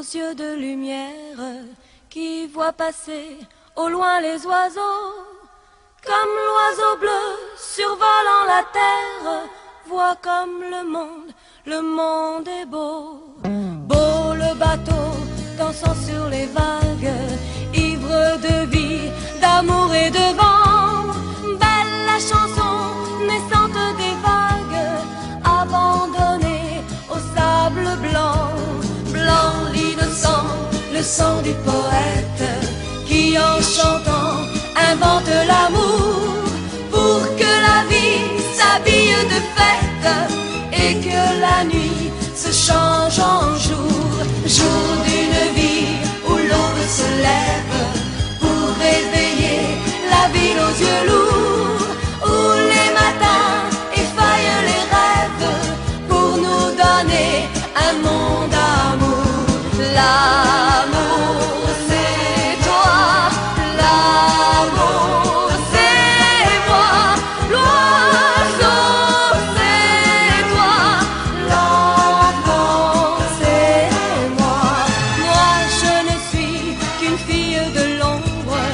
yeux de lumière qui voient passer au loin les oiseaux. Comme l'oiseau bleu survolant la terre, vois comme le monde est beau. Beau le bateau dansant sur les vagues, ivre de vie, d'amour et de vent. Belle la chanson naissante des vagues, abandonnée au sable blanc. Blanc l'innocent, le sang du poète, qui en chantant invente l'amour, pour que la vie s'habille de fête et que la nuit se change en jour. Jour d'une vie où l'aube se lève pour réveiller la ville aux yeux lourds, où les matins effeuillent les rêves pour nous donner un monde d'amour. L'amour c'est toi, l'amour c'est moi, l'oiseau c'est toi, l'enfant c'est moi. Moi je ne suis qu'une fille de l'ombre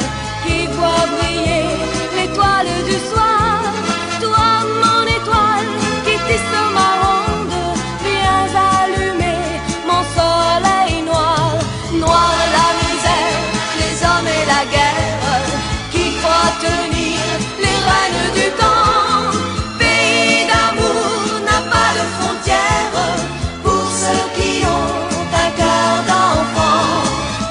qui voit briller l'étoile du soir. Toi mon étoile qui tisse ma ronde, viens allumer mon soleil noir. Noir la misère, les hommes et la guerre, qui croient tenir les rênes du temps. Pays d'amour n'a pas de frontières pour ceux qui ont un cœur d'enfant.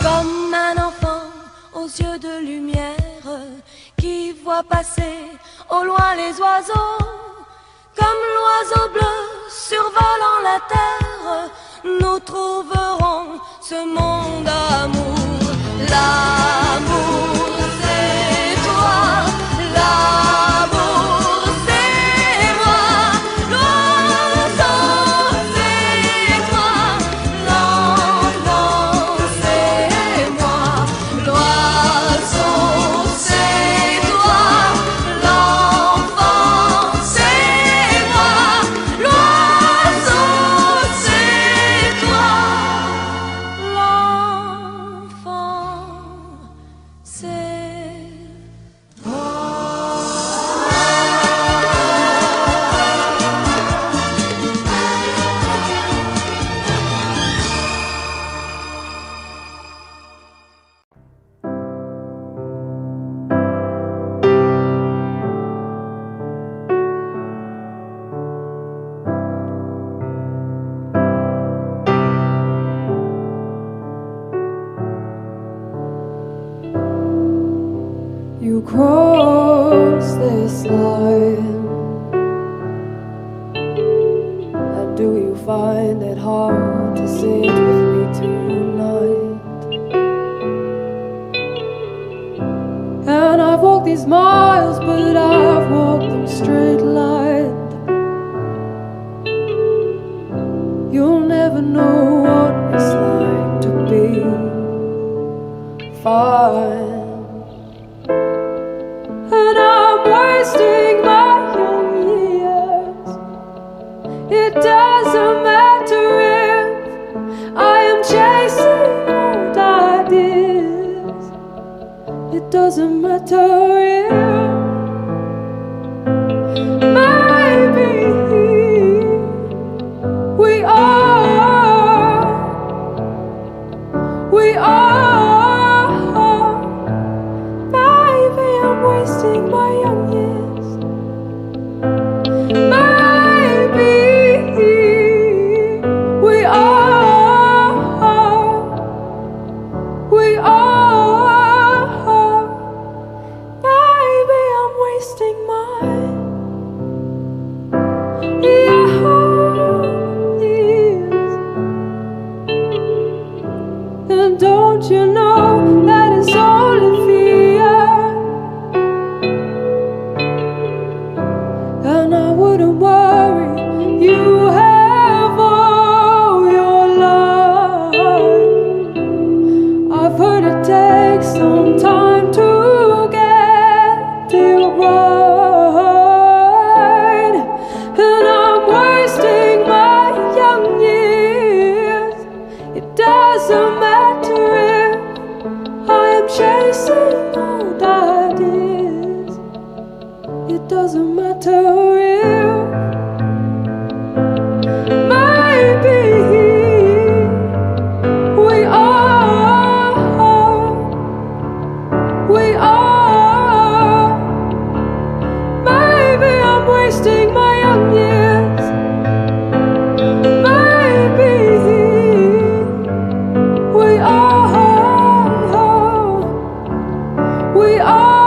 Comme un enfant aux yeux de lumière qui voit passer au loin les oiseaux. Comme l'oiseau bleu survolant la terre, nous trouverons ce monde d'amour. L'amour c'est toi, l'amour c'est moi, l'oiseau c'est toi, l'enfant c'est moi. L'oiseau c'est toi, l'enfant c'est moi, l'oiseau c'est toi, l'enfant c'est You cross this line, and do you find it hard to sit with me tonight? And I've walked these miles, but I've walked them straight lined. You'll never know what it's like to be fine. And I'm wasting my young years. It doesn't matter if I am chasing old ideas. It doesn't matter if maybe we are baby, I'm wasting my young years. Maybe we are baby, I'm wasting my young years. And don't you know that it's only fear? doesn't matter if maybe we are. Maybe I'm wasting my young years. Maybe we are. We are.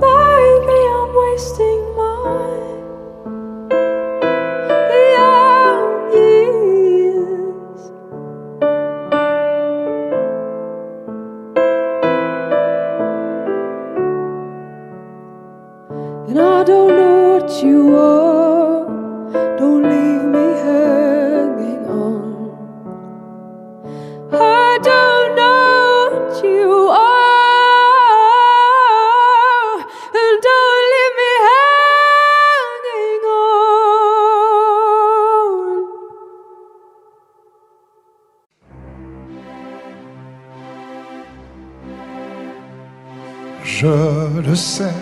Maybe I'm wasting my young years. And I don't know what you are. Don't leave me hanging on. I don't know what you are. And don't leave me hanging on. Je le sais,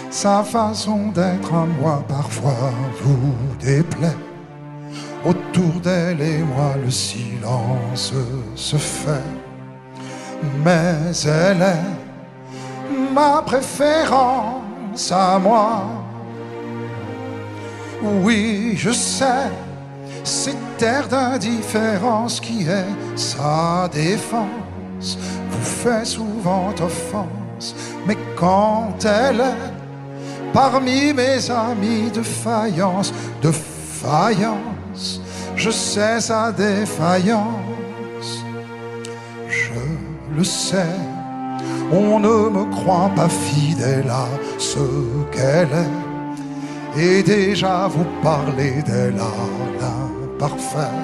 sa façon d'être à moi parfois vous déplaît. Autour d'elle et moi le silence se fait. Mais elle est ma préférence à moi. Oui, je sais, cette terre d'indifférence qui est sa défense vous fait souvent offense. Mais quand elle est parmi mes amis de faïence, je sais sa défaillance. Je le sais, on ne me croit pas fidèle à ce qu'elle est. Et déjà vous parlez d'elle à l'imparfait.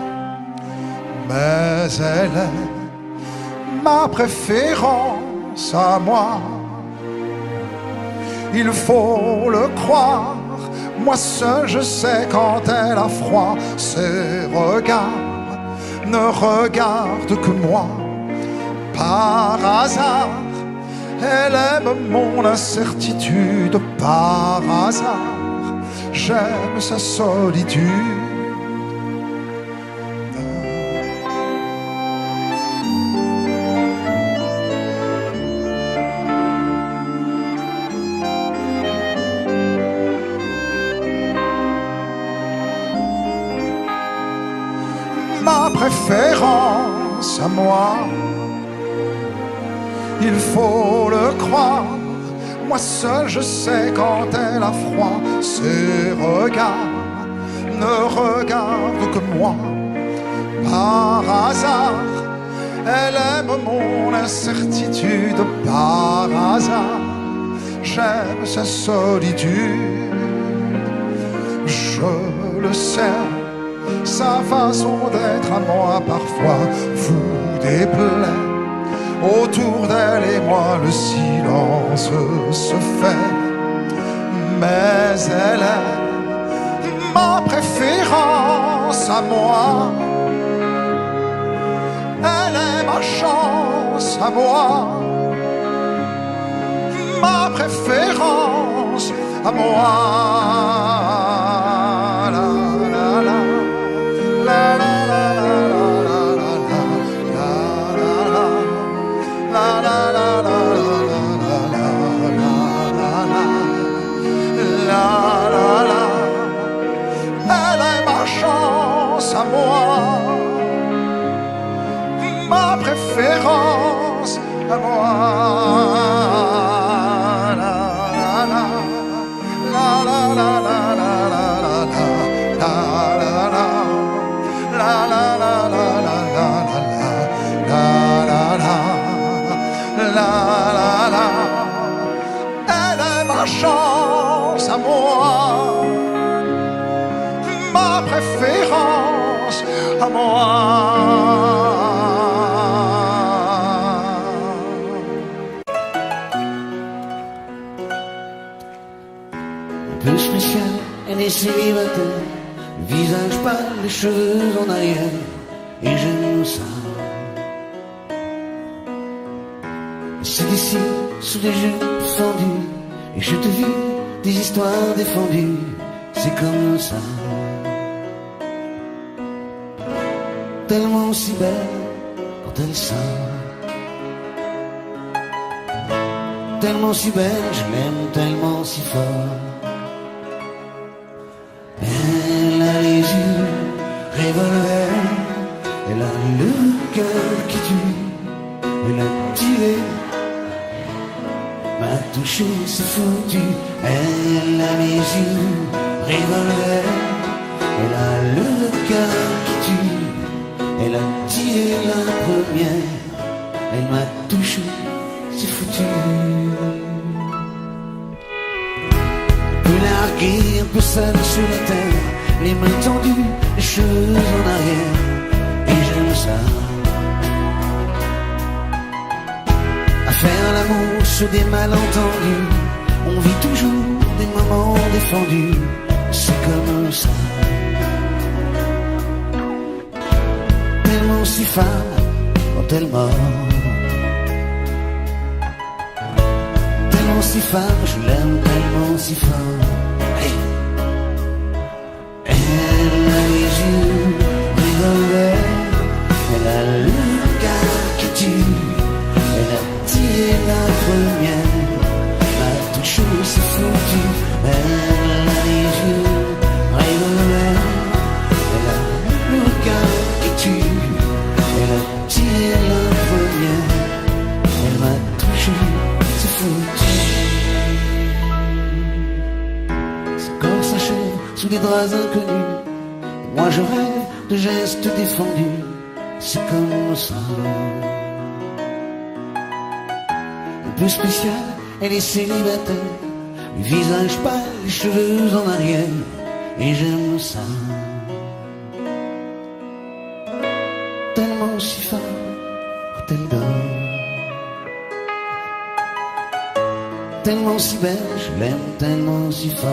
Mais elle est ma préférence à moi. Il faut le croire, moi seul je sais quand elle a froid. Ses regards ne regardent que moi. Par hasard, elle aime mon incertitude. Par hasard, j'aime sa solitude. Ma préférence à moi, il faut le croire, moi seul je sais quand elle a froid. Ses regards ne regardent que moi. Par hasard, elle aime mon incertitude. Par hasard, j'aime sa solitude. Je le sais, sa façon d'être à moi parfois vous déplaît. Autour d'elle et moi le silence se fait. Mais elle est ma préférence à moi. Elle est ma chance à moi. Ma préférence à moi. À moi, ma préférence à moi. La la la la la la la la la la la la. Elle est ma chance à moi, ma préférence à moi. Un peu spécial, elle est célibataire, visage pâle, les cheveux en arrière, et j'aime ça. C'est ici, sous les jupes fendues, et je te vis des histoires défendues, c'est comme ça. Tellement si belle quand elle sort, tellement si belle, je l'aime tellement si fort. Elle a les yeux revolver, elle a le cœur qui tue, elle a tiré, m'a touché, c'est foutu. Elle a les yeux revolver, elle a le cœur qui tue, elle a tiré la première, elle m'a touché, c'est foutu. Peu larguée, un peu seule sur la terre, les mains tendues, les cheveux en arrière, et j'aime ça. À faire l'amour sur des malentendus, on vit toujours des moments défendus, c'est comme ça. Tellement si femme quand elle mord, tellement si femme, je l'aime tellement si fort. Hey. Elle a les yeux revolver, elle a le cœur qui tue, elle a tiré la première, m'a touché, c'est foutu. Elle a les yeux revolver, elle a le cœur qui tue, elle a tiré la première, elle m'a touché, c'est foutu. Ce corps s'achève sous des draps inconnus, et moi je rêve de gestes défendus, c'est comme ça. Un peu spécial, elle est célibataire, le visage pâle, les cheveux en arrière, et j'aime ça. Tellement si fort quand elle dort, tellement si belle, je l'aime tellement si fort.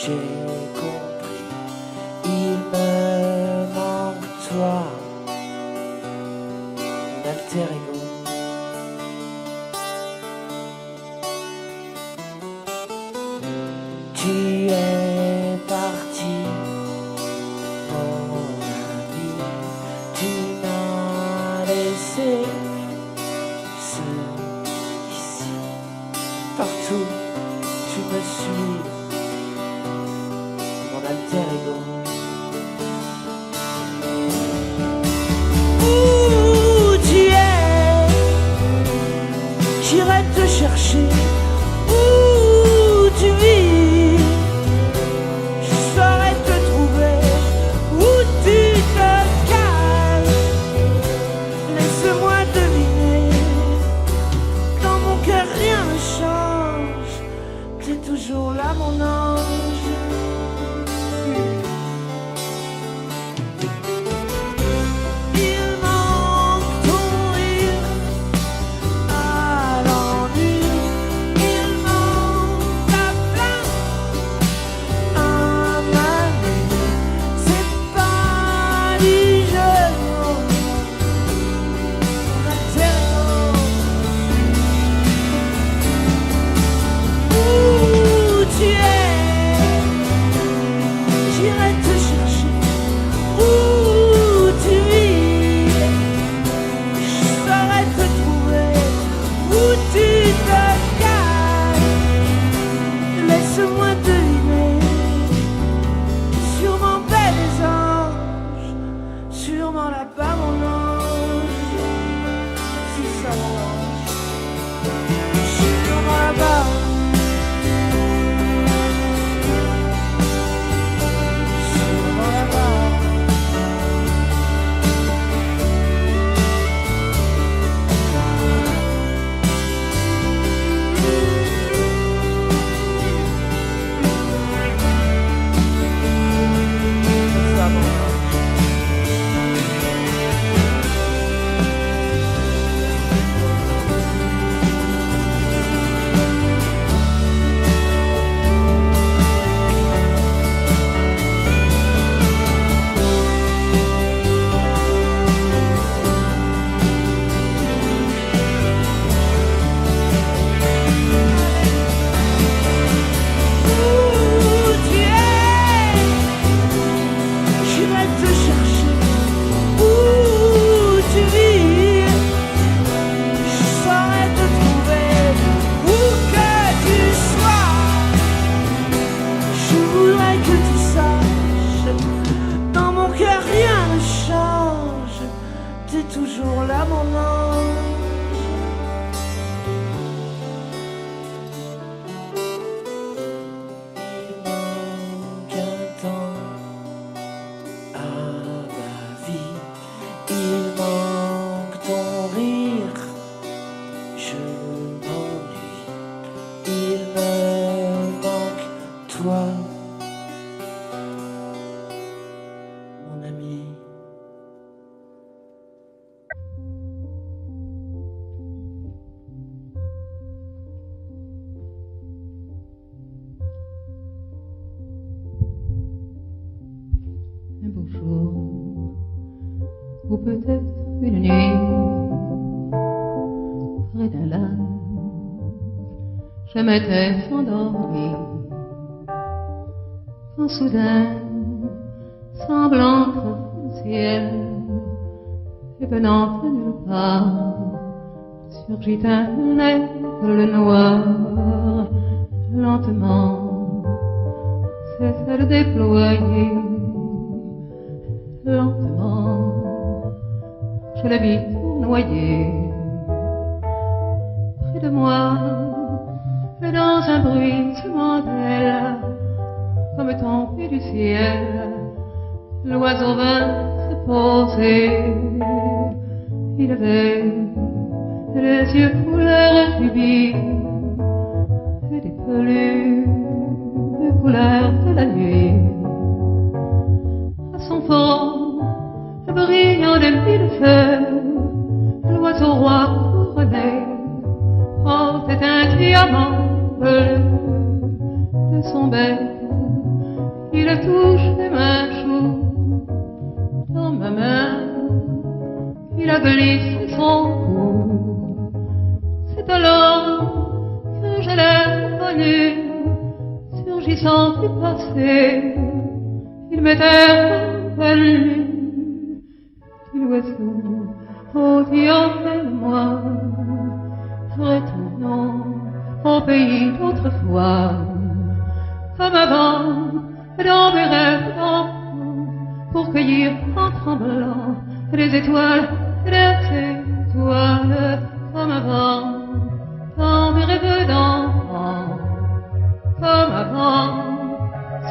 J'ai compris, il me manque toi, mon alter ego. Tu es parti, mon ami, tu m'as laissé seul ici, partout tu me suis. Alter ego. Où tu es, j'irai te chercher. Où tu vis, je saurai te trouver. Où tu te caches, laisse-moi deviner. Dans mon cœur rien ne change, t'es toujours là mon ange. Ou peut-être une nuit, près d'un lac, je m'étais endormie, quand soudain, semblant le ciel, et venant de nulle part, surgit un aigle noir, lentement, cessa de déployer, lentement, je le vis noyer près de moi, et dans un bruissement d'aile, comme tombé du ciel, l'oiseau vint se poser. Il avait les yeux couleur rubis et des peluches couleur de la nuit. À son front, brillant des mille feux, l'oiseau roi couronné portait un diamant bleu. De son bec, il touche ma joue. Dans ma main, il a glissé son cou. C'est alors que je l'ai connu, surgissant du passé. Il m'était revenu. L'oiseau, oh Dieu, emmène-moi, retournons au pays d'autrefois, comme avant, dans mes rêves d'enfant, pour cueillir en tremblant les étoiles, comme avant, dans mes rêves d'enfant, comme avant,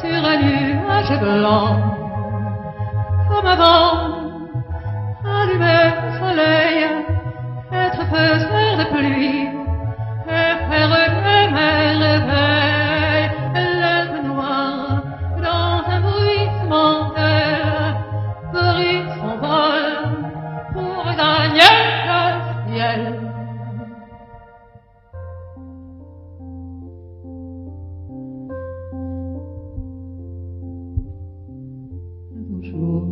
sur un nuage blanc, comme avant. Allumer le soleil, être faiseur de pluie, et faire de merveilles, l'herbe noire, dans un bruissement d'aile, brise son vol pour gagner le ciel. Un beau jour,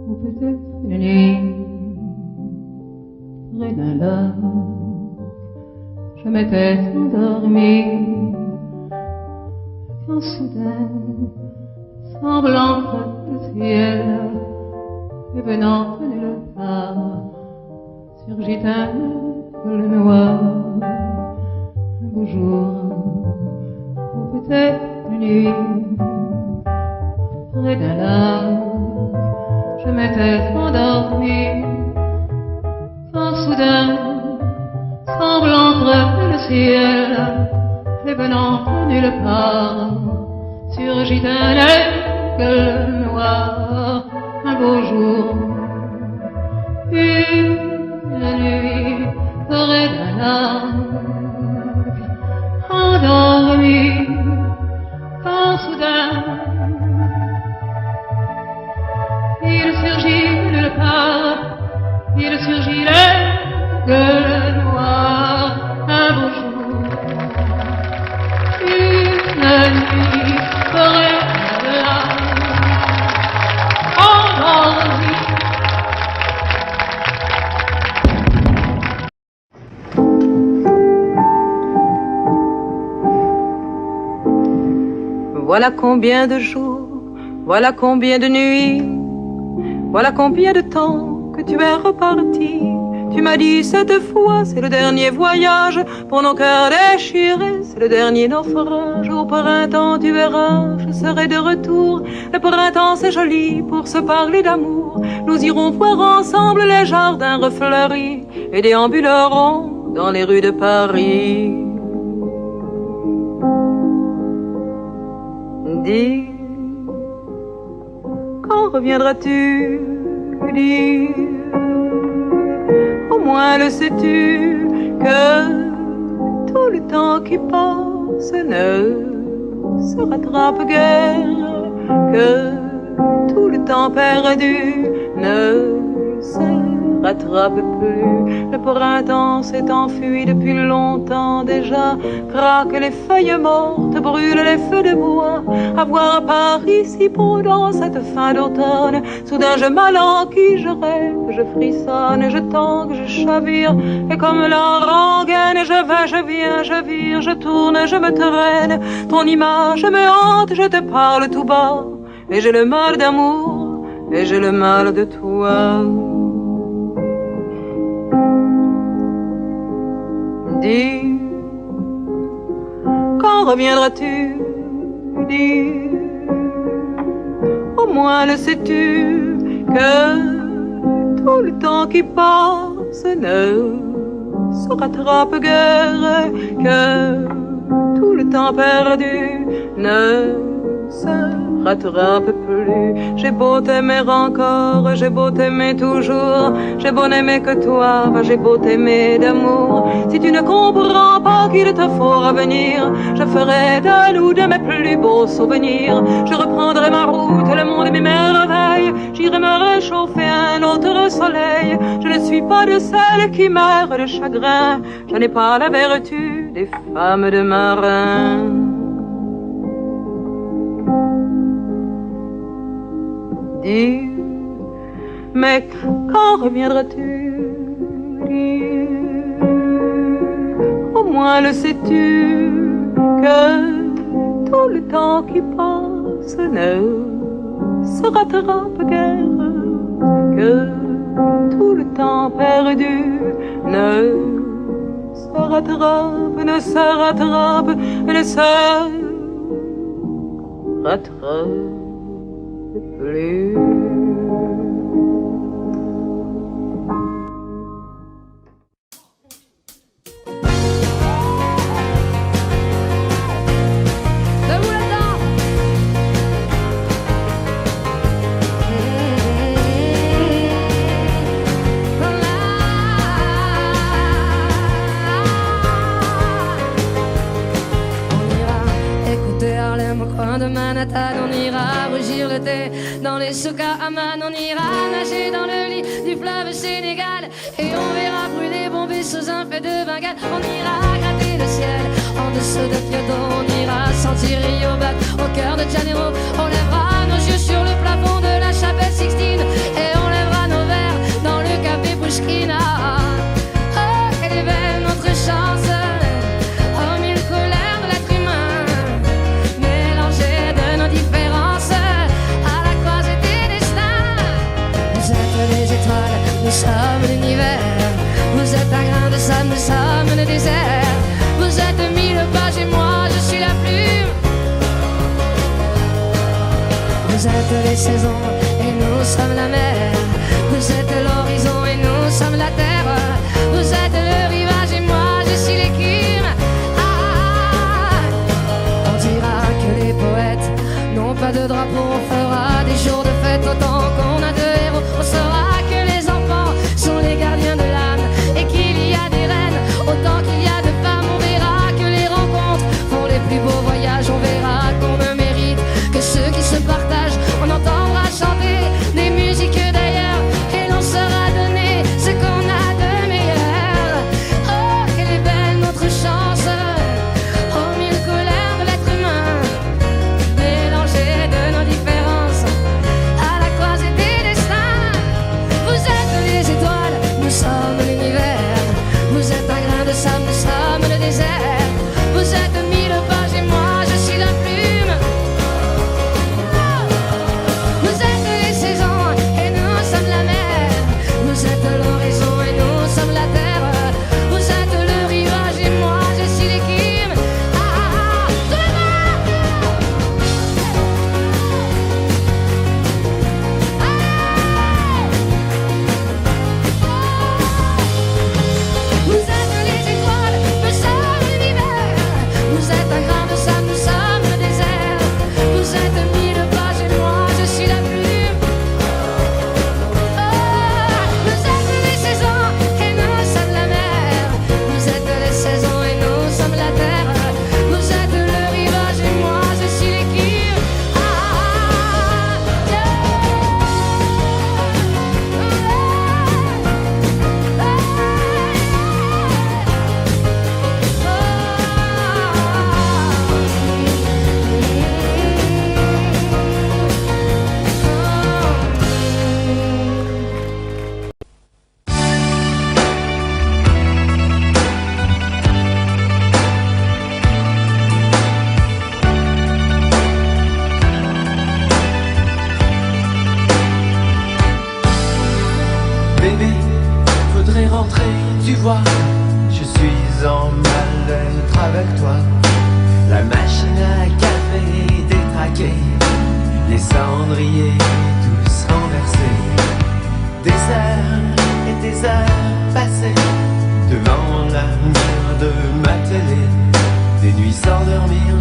ou peut-être une nuit, près d'un lac, je m'étais endormie, quand soudain, semblant le ciel, et venant de nulle part, surgit un aigle noir. Un beau jour, ou peut-être une nuit, près d'un lac, je m'étais endormie, quand soudain, ciel, venant nulle part, surgit un aigle noir, un beau jour, une nuit près d'un arbre, endormi, quand soudain, il surgit nulle part, il surgit l'aigle noir, un beau jour, une nuit près de l'arbre, endormi. Voilà combien de jours, voilà combien de nuits, voilà combien de temps que tu es reparti. Tu m'as dit cette fois, c'est le dernier voyage pour nos cœurs déchirés, c'est le dernier naufrage. Au printemps, tu verras, je serai de retour. Le printemps, c'est joli pour se parler d'amour. Nous irons voir ensemble les jardins refleuris et déambulerons dans les rues de Paris. Dis, quand reviendras-tu? Dis, au moins le sais-tu que tout le temps qui passe ne se rattrape guère, que tout le temps perdu ne se rattrape plus. Le printemps s'est enfui depuis longtemps déjà, craquent les feuilles mortes, brûlent les feux de bois. À voir Paris si beau dans cette fin d'automne, soudain je m'alanguis, je rêve, je frissonne, je tangue, je chavire, et comme la rengaine, je vais, je viens, je vire, je tourne, je me traîne. Ton image me hante, je te parle tout bas, et j'ai le mal d'amour, et j'ai le mal de toi. Dis, quand reviendras-tu? Dis, au moins le sais-tu que tout le temps qui passe ne se rattrape guère, que tout le temps perdu ne se rattrape plus. J'ai beau t'aimer encore, j'ai beau t'aimer toujours, j'ai beau n'aimer que toi, j'ai beau t'aimer d'amour. Si tu ne comprends pas qu'il te faut revenir, je ferai de nous de mes plus beaux souvenirs. Je reprendrai ma route, le monde et mes merveilles, j'irai me réchauffer un autre soleil. Je ne suis pas de celles qui meurent de chagrin, je n'ai pas la vertu des femmes de marin. Dis, mais quand reviendras-tu? Dis, au moins le sais-tu que tout le temps qui passe ne se rattrape guère, que tout le temps perdu ne se rattrape, ne se rattrape, ne se rattrape plus. De Manhattan, on ira rougir le thé dans les souks à Amman, on ira nager dans le lit du fleuve Sénégal et on verra brûler bombées sous un feu de Bengale. On ira gratter le ciel en dessous de Kyoto, on ira sentir Rio Black au cœur de Janeiro. On lèvera nos yeux sur le plafond de la chapelle Sixtine et on lèvera nos verres dans le café Pushkina. Oh, quelle est belle notre chance! Nous sommes l'univers, vous êtes un grain de sable, nous sommes le désert. Vous êtes 1000 pages et moi je suis la plume. Vous êtes les saisons et nous sommes la mer. Vous êtes l'horizon et nous sommes la terre. Vous êtes le rivage et moi je suis l'écume. Je suis en mal-être avec toi. La machine à café détraquée, les cendriers tous renversés. Des heures et des heures passées devant la lumière de ma télé. Des nuits sans dormir,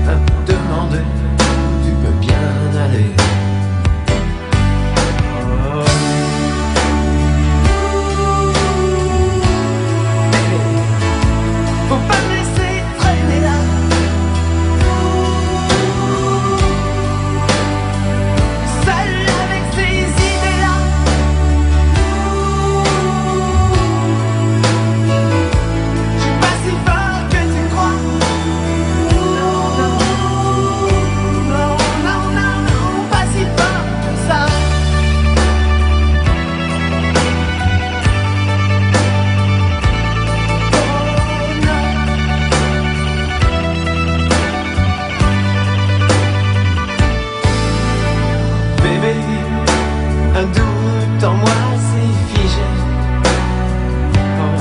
à me demander où tu peux bien aller. Oh. Faut pas me laisser traîner là. Seul avec ces idées-là. Je suis pas si fort que tu crois. Non, non, non, non, non, non, pas si fort que ça. Bébé, un doute en moi s'est figé. Oh,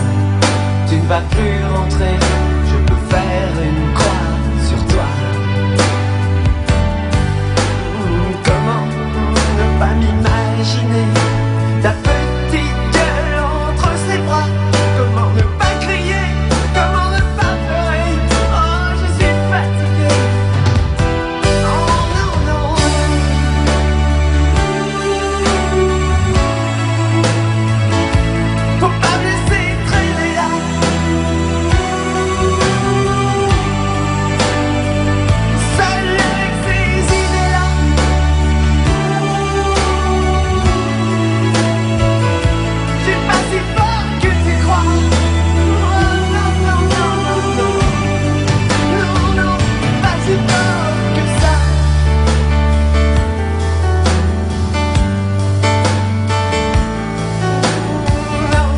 tu ne vas plus rentrer, je peux faire une croix sur toi. Comment ne pas m'imaginer ta petite gueule entre ses bras? Comment ne pas crier? Comment ne pas pleurer? Oh, je suis fatiguée. Oh non, non. Faut pas me laisser traîner là. Seul avec ces idées-là. Je suis pas si fort que tu crois. Oh non, non, non, non, non. Non, non, pas si fort que ça. Non.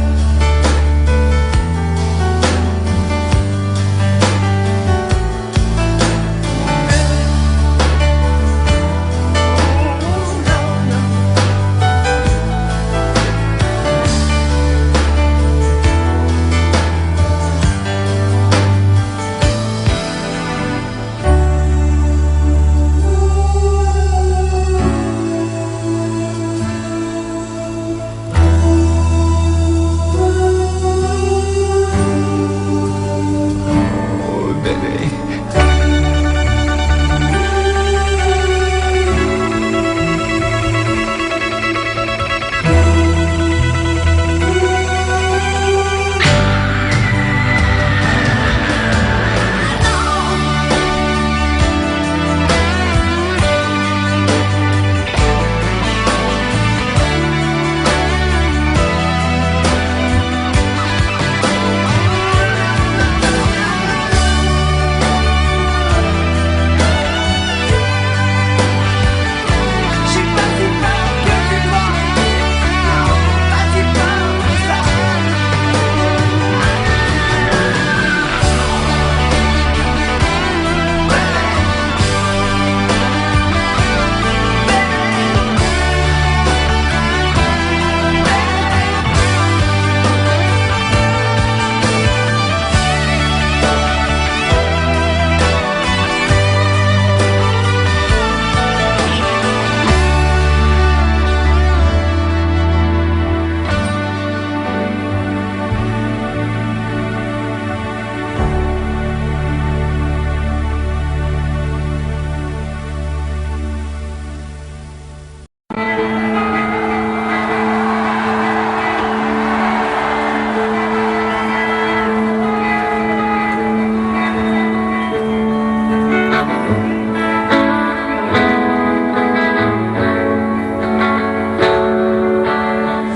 Oh bébé. Je suis pas si fort que tu crois. Non, pas si fort que ça.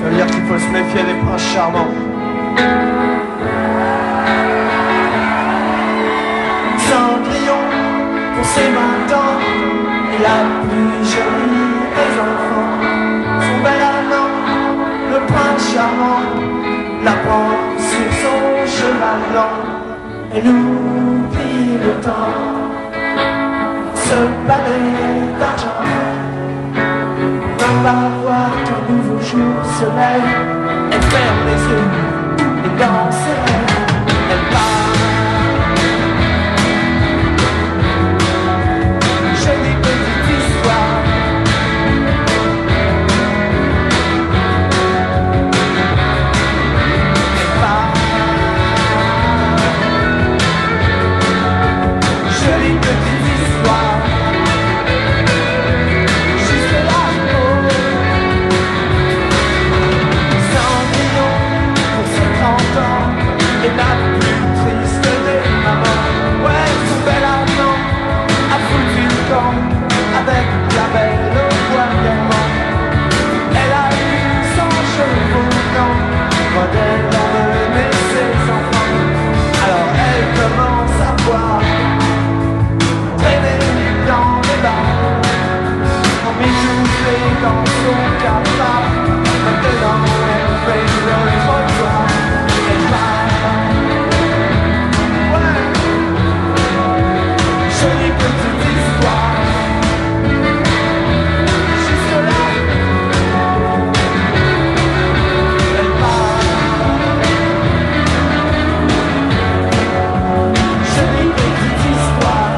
Ça veut dire qu'il faut se méfier des princes charmants. Cendrillon pour ses 20 ans et la plus jolie des enfants. Son bel amant, le prince charmant, la prend sur son cheval blanc. Elle oublie le temps, ce balai d'argent. On va voir qu'un nouveau jour se lève. Elle ferme les yeux et dans ses rêves et la plus triste des mamans. Ouais, son bel avion a foutu le camp avec la belle au poil diamant. Elle a eu 100 chevaux blancs quand elle emmenait ses enfants. Alors elle commence à boire, traîner dans les bars, m'étouffer dans son cafard. Maintenant elle fait le trottoir, elle parle. Ouais, jolie petite histoire. Jusque là, elle parle. Jolie petite histoire.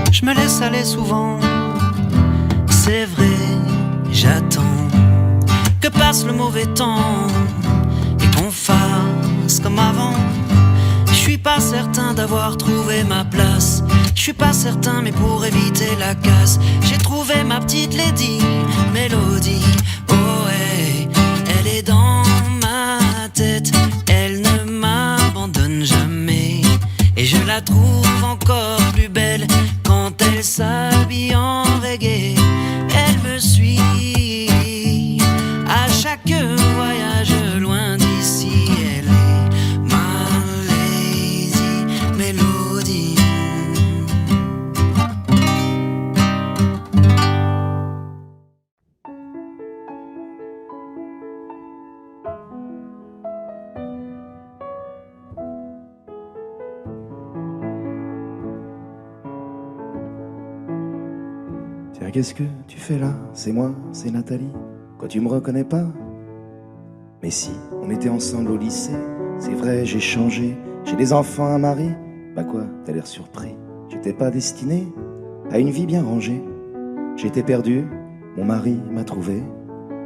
Je me laisse aller souvent, c'est vrai, j'attends que passe le mauvais temps et qu'on fasse comme avant. Je suis pas certain d'avoir trouvé ma place, je suis pas certain mais pour éviter la casse, j'ai trouvé ma petite lady, Mélodie. Oh hey, elle est dans ma tête, elle ne m'abandonne jamais et je la trouve encore plus belle quand elle s'habille en reggae. Elle me suit à chaque voyage loin d'ici. Elle est ma lazy mélodie. Tiens, qu'est-ce que tu fais là? C'est moi, c'est Nathalie. Quoi, tu me reconnais pas? Mais si, on était ensemble au lycée. C'est vrai, j'ai changé. J'ai des enfants, un mari. Bah quoi, t'as l'air surpris. J'étais pas destiné à une vie bien rangée. J'étais perdu, mon mari m'a trouvé.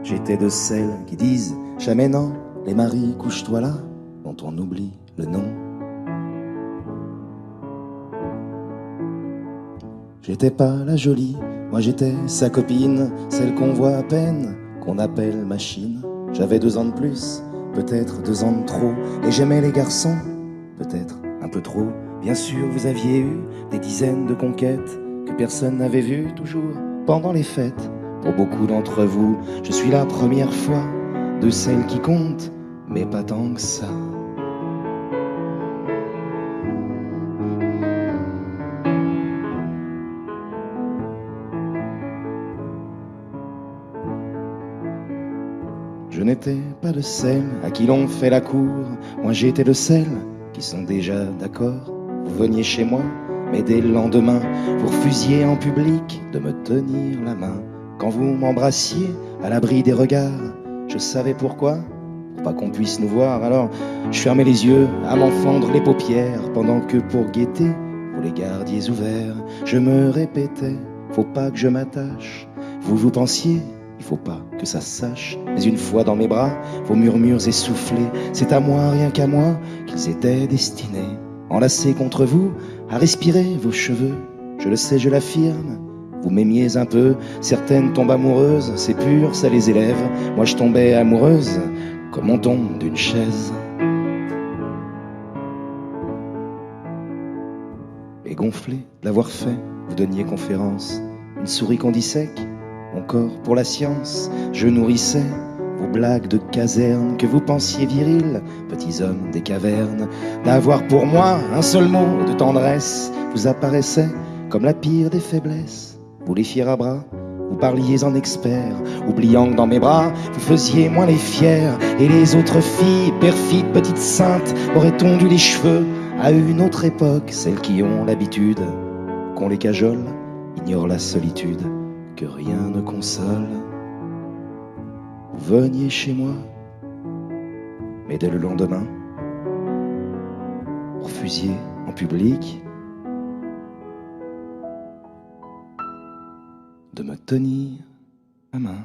J'étais de celles qui disent jamais non. Les maris, couche-toi là, dont on oublie le nom. J'étais pas la jolie, moi j'étais sa copine, celle qu'on voit à peine, qu'on appelle machine. J'avais 2 ans de plus, peut-être 2 ans de trop, et j'aimais les garçons, peut-être un peu trop. Bien sûr, vous aviez eu des dizaines de conquêtes que personne n'avait vues toujours pendant les fêtes. Pour beaucoup d'entre vous, je suis la première fois de celle qui compte, mais pas tant que ça. Je n'étais pas de celles à qui l'on fait la cour. Moi j'étais de celles qui sont déjà d'accord. Vous veniez chez moi, mais dès le lendemain, vous refusiez en public de me tenir la main. Quand vous m'embrassiez à l'abri des regards, je savais pourquoi, pour pas qu'on puisse nous voir. Alors je fermais les yeux à m'en fendre les paupières, pendant que pour guetter, vous les gardiez ouverts. Je me répétais, faut pas que je m'attache. Vous pensiez, il faut pas que ça se sache. Mais une fois dans mes bras, vos murmures essoufflés, c'est à moi, rien qu'à moi, qu'ils étaient destinés. Enlacés contre vous, à respirer vos cheveux. Je le sais, je l'affirme, vous m'aimiez un peu. Certaines tombent amoureuses, c'est pur, ça les élève. Moi je tombais amoureuse, comme on tombe d'une chaise. Et gonflé d'avoir fait, vous donniez conférence. Une souris qu'on dissèque, mon corps pour la science. Je nourrissais vos blagues de caserne que vous pensiez virils, petits hommes des cavernes. D'avoir pour moi un seul mot de tendresse vous apparaissait comme la pire des faiblesses. Vous les fiers à bras, vous parliez en expert, oubliant que dans mes bras vous faisiez moins les fiers. Et les autres filles, perfides petites saintes, auraient tondu les cheveux à une autre époque. Celles qui ont l'habitude qu'on les cajole ignorent la solitude que rien ne console. Vous veniez chez moi, mais dès le lendemain, vous refusiez en public de me tenir la main.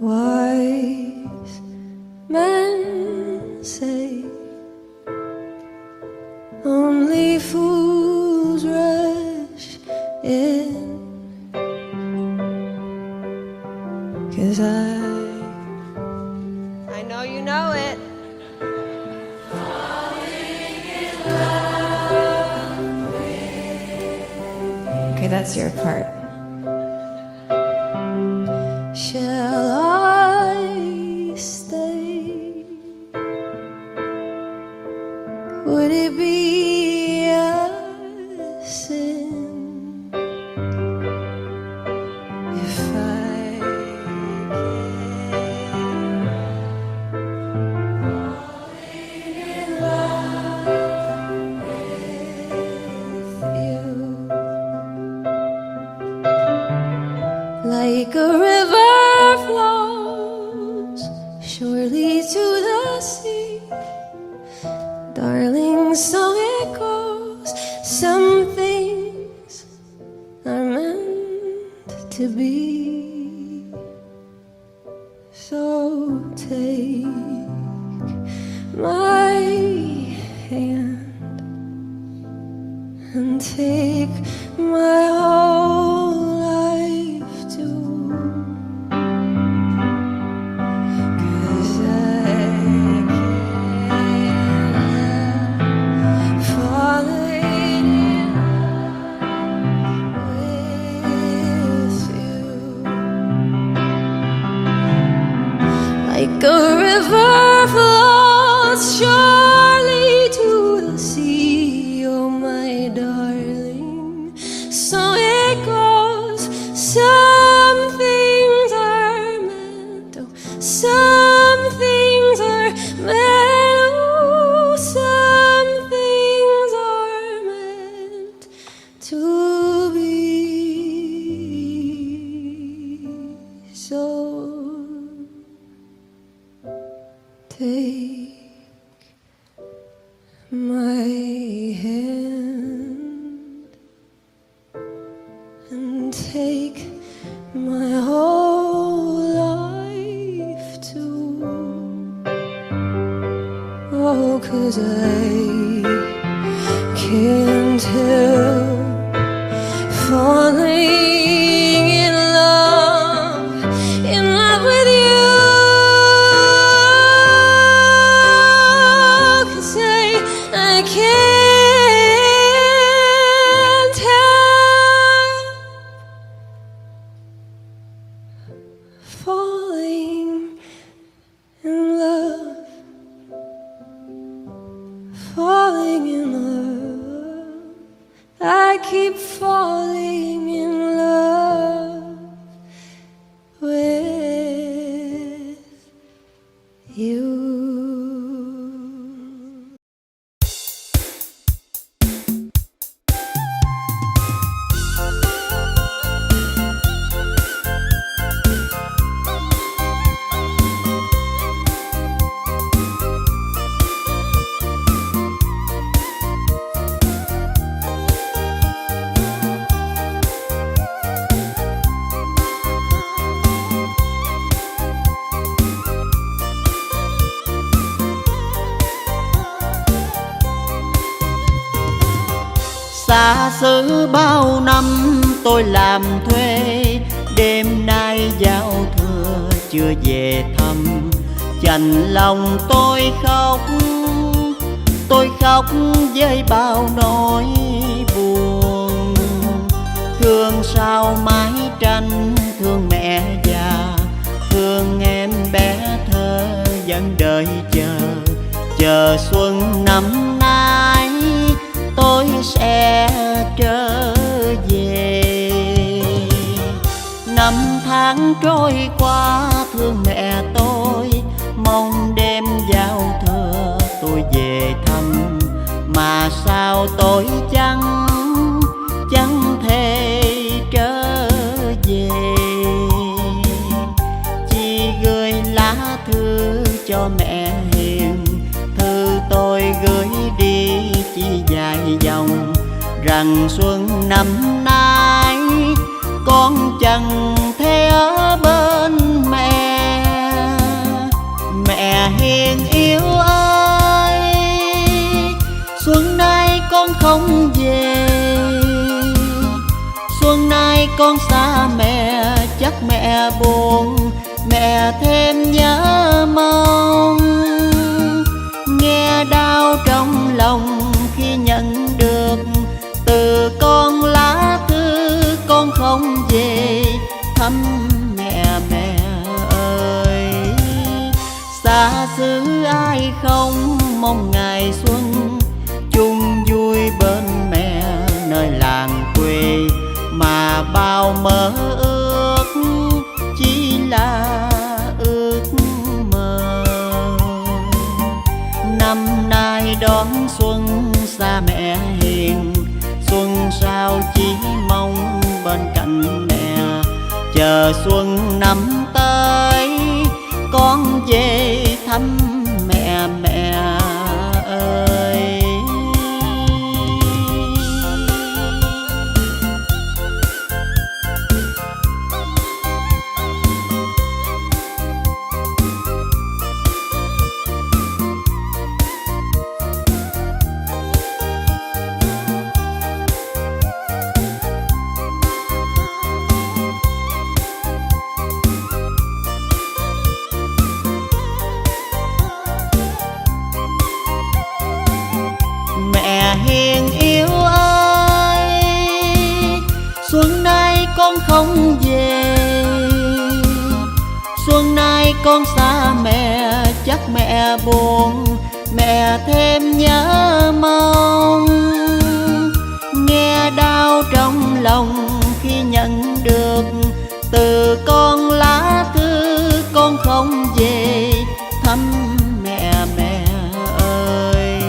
Wise men say only fools rush in, 'cause I know you know it. Okay, that's your part. Shall I stay? Would it be a sin if I falling in love with you? Like a river flows surely to the sea, darling, so it goes. Some things are meant to be. So take my hand and take my whole life too, 'cause I can't help falling in love with you. Like a river flows surely to the sea, oh my darling, so it goes. Some things are meant, oh, some things are meant, oh, some things are meant to be. So take my hand and take my whole life too. Oh, 'cause I can't help falling in love with you. 'Cause I can't help falling in love Xa xứ bao năm tôi làm thuê, đêm nay giao thừa chưa về thăm. Chạnh lòng tôi khóc với bao nỗi buồn. Thương sao mái tranh, thương mẹ già, thương em bé thơ vẫn đợi chờ xuân năm nay tôi sẽ trở về. Năm tháng trôi qua thương mẹ tôi, mong đêm giao thừa tôi về thăm. Mà sao tôi chẳng thể trở về. Chỉ gửi lá thư cho mẹ hiền, thư tôi gửi đi chỉ vài dòng, rằng xuân năm nay con chẳng thể ở bên mẹ. Mẹ hiền yêu ơi, xuân nay con không về. Xuân nay con xa mẹ, chắc mẹ buồn, mẹ thêm nhớ mong. Nghe đau trong lòng khi nhận được từ con lá thư con không về thăm mẹ. Mẹ ơi, xa xứ ai không mong ngày xuân chung vui bên mẹ nơi làng quê. Mà bao mơ ước chỉ là ước mơ. Năm nay đón xuân xa mẹ hiền, xuân sao chỉ mong bên cạnh mẹ. Chờ xuân năm tới con về thăm mẹ. Mẹ ơi, hiền yêu ơi, xuân nay con không về. Xuân nay con xa mẹ, chắc mẹ buồn, mẹ thêm nhớ mong. Nghe đau trong lòng khi nhận được từ con lá thư con không về thăm mẹ. Mẹ ơi,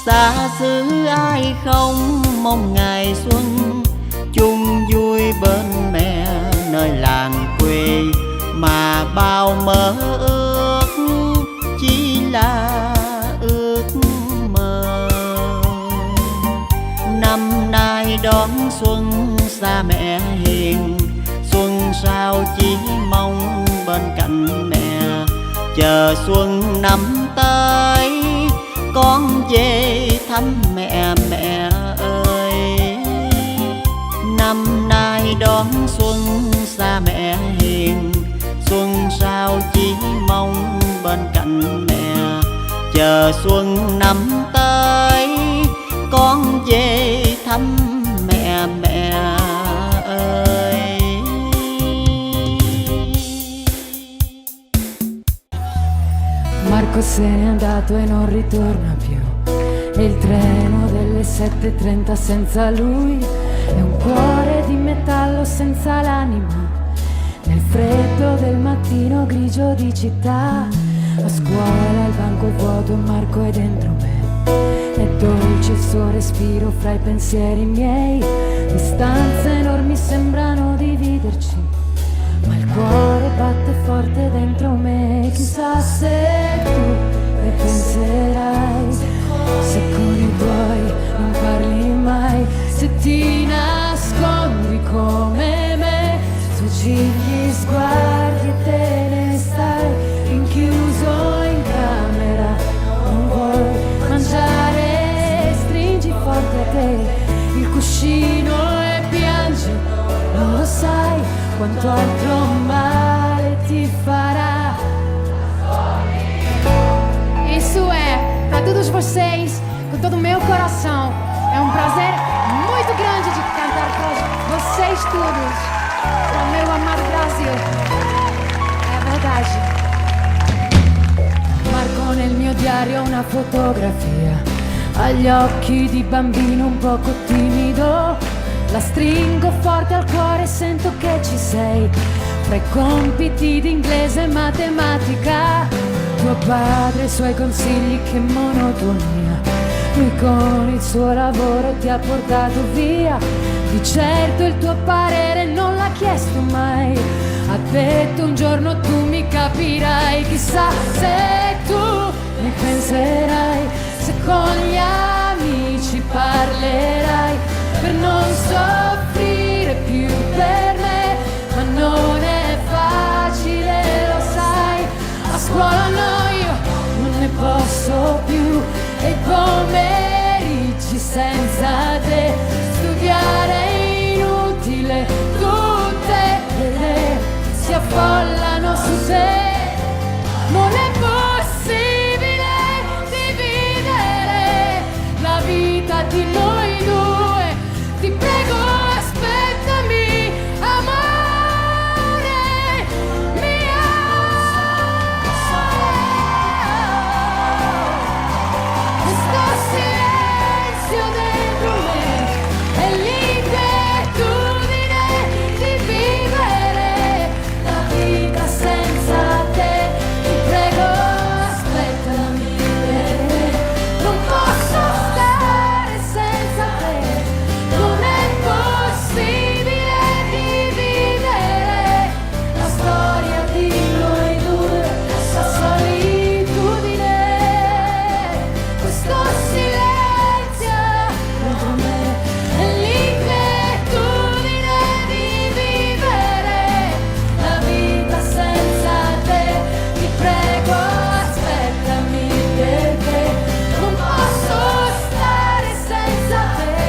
xa xứ ai không mong ngày xuân chung vui bên mẹ nơi làng quê. Mà bao mơ ước chỉ là ước mơ. Năm nay đón xuân xa mẹ hiền, xuân sao chỉ mong bên cạnh mẹ. Chờ xuân năm tới con về thăm mẹ. Mẹ ơi, năm nay đón xuân xa mẹ hiền, xuân sao chỉ mong bên cạnh mẹ. Chờ xuân năm tới con về thăm mẹ. Mẹ ơi, Marco se n'è andato e non ritorna più, e il treno delle 7:30 senza lui è un cuore di metallo senza l'anima. Nel freddo del mattino grigio di città, a scuola il banco è vuoto e Marco è dentro me. È dolce il suo respiro fra i pensieri miei, distanze enormi sembrano dividerci, ma il cuore batte forte dentro me. Chissà se tu ne penserai, se con i tuoi non parli mai, se ti nascondi come me, fucigli sguardi e te ne stai rinchiuso in camera. Non vuoi mangiare, stringi forte a te vicino e piangi, non lo sai quanto altro male ti fará. Isso é para todos vocês, com todo o meu coração. É um prazer muito grande de cantar para vocês todos, para o meu amado Brasil. É verdade. Marco nel mio diario una fotografia, agli occhi di bambino un poco timido. La stringo forte al cuore e sento che ci sei. Fra i compiti di inglese e matematica, tuo padre e i suoi consigli, che monotonia. Lui con il suo lavoro ti ha portato via. Di certo il tuo parere non l'ha chiesto mai. Ha detto un giorno tu mi capirai. Chissà se tu mi penserai, se con gli amici parlerai, per non soffrire più per me. Ma non è facile, lo sai. A scuola no, io non ne posso più. E i pomeriggi senza te, studiare è inutile. Tutte le idee si affollano su te. Non è possibile dividere la vita di noi due. Ti prego, aspettami, amore mio. Questo silenzio dentro me è l'inquietudine di vivere la vita senza te. Ti prego, aspettami, non posso stare senza te. Non è possibile dividere la storia di noi due, la solitudine. Questo silenzio dentro me è l'inquietudine di vivere la vita senza te. Ti prego, aspettami, perché non posso stare senza te.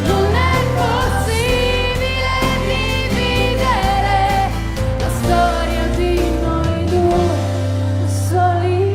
Non è possibile dividere la storia di noi due, la solitudine.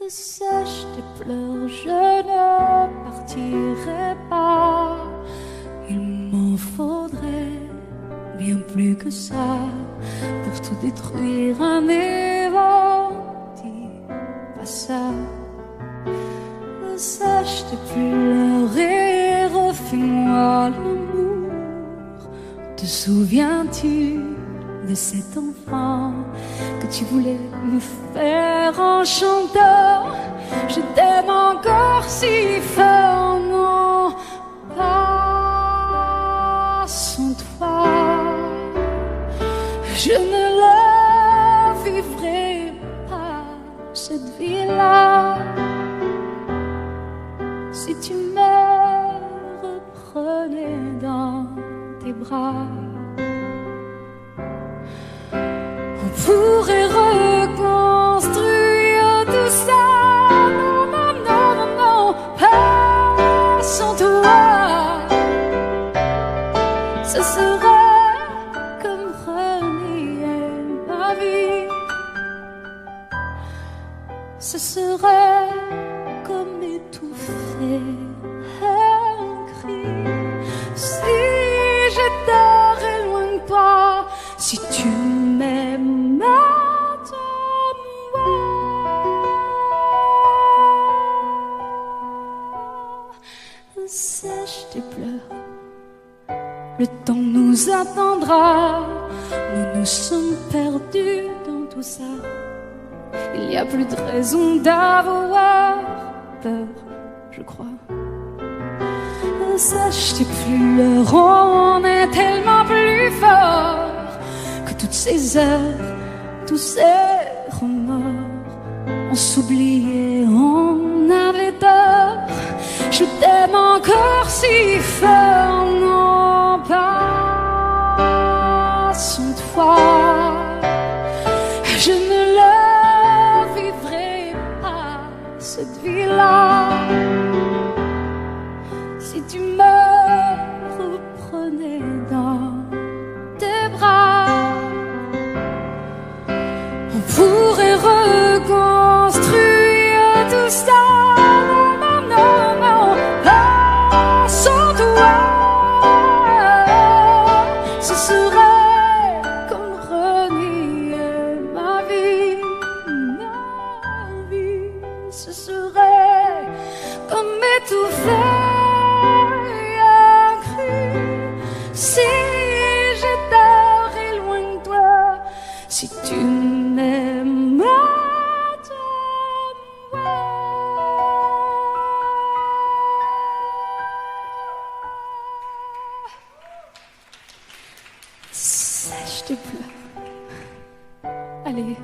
Sèche tes pleurs, je ne partirai pas. Il m'en faudrait bien plus que ça pour tout détruire, anéantir. Pas ça. Sèche tes pleurs et refais-moi l'amour. Te souviens-tu de cet enfant que tu voulais me faire en chantant? Je t'aime encore si fort, non, pas sans toi. Je ne la vivrai pas, cette vie-là, si tu me reprenais dans tes bras. On pourrait reconstruire tout ça. Non, non, non, non, non, pas sans toi. serait comme étouffer un cri. Si j'étais loin de toi, si tu m'aimes sèche tes pleurs, le temps nous attendra. Nous nous sommes perdus dans tout ça. Il n'y a plus de raison d'avoir peur, je crois. Sèche tes pleurs, on est tellement plus fort que toutes ces heures, tous ces remords. On s'oubliait, on avait tort. Je t'aime encore si fort, non pas sans toi. Je ne la vivrai pas, cette vie-là. Si tu me reprenais dans tes bras, on pourrait reconstruire tout ça. Si tu m'aimes, sèche tes pleurs. Allez,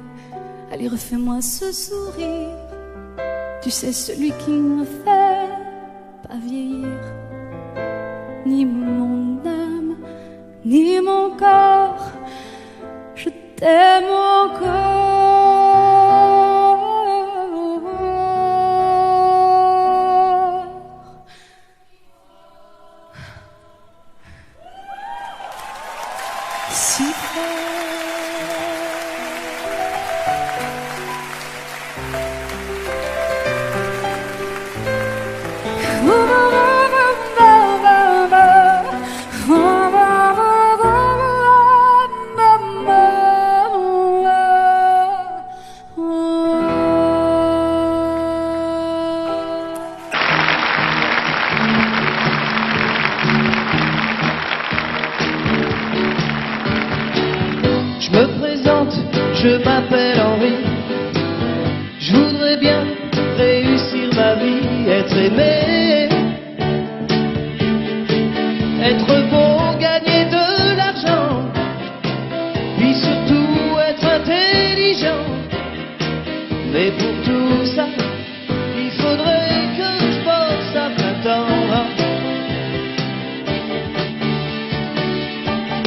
allez, refais-moi ce sourire. Tu sais, celui qui ne me fait pas vieillir. Ni mon âme, ni mon corps. Je t'aime encore. Si je m'appelle Henri. Je voudrais bien réussir ma vie, être aimé, être beau, gagner de l'argent, puis surtout être intelligent. Mais pour tout ça, il faudrait que je bosse à plein temps.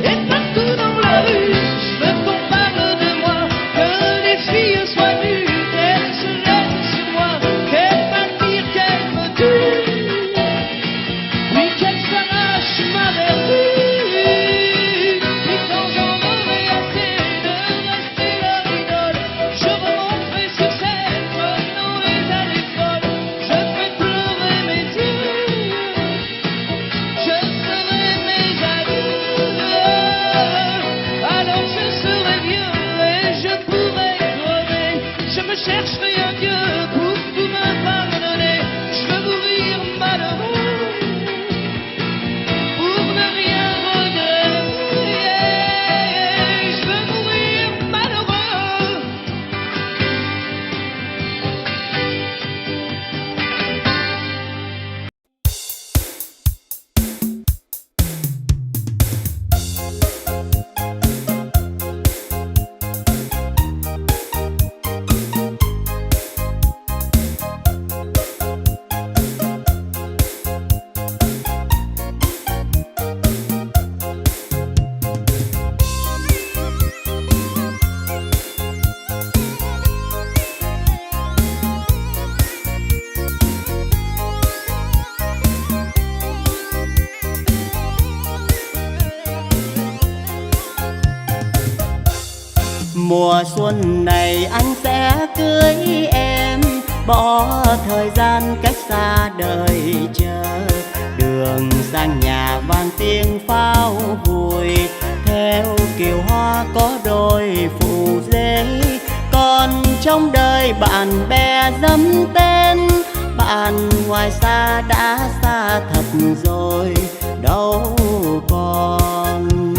Et partout dans la rue, je veux qu'on parle de moi, que les filles soient nues, qu'elles se laissent sur moi, qu'elles m'attirent, qu'elles me tuent, puis qu'elles s'arrachent ma vertu. Puis quand j'en aurai assez de rester leur idole, je remonterai sur scène, prenant les allées folles, je ferai pleurer mes yeux, je serai mes amis. Alors je serai vieux et je pourrai crever. Je me chercherai un Dieu pour tout me pardonner. Je veux mourir malheureux pour ne rien regretter. Je veux mourir malheureux. Mùa xuân này anh sẽ cưới em, bỏ thời gian cách xa đời chờ. Đường sang nhà vang tiếng pháo vui, theo kiều hoa có đôi phù dê. Còn trong đời bạn bè dẫm tên, bạn ngoài xa đã xa thật rồi đâu còn.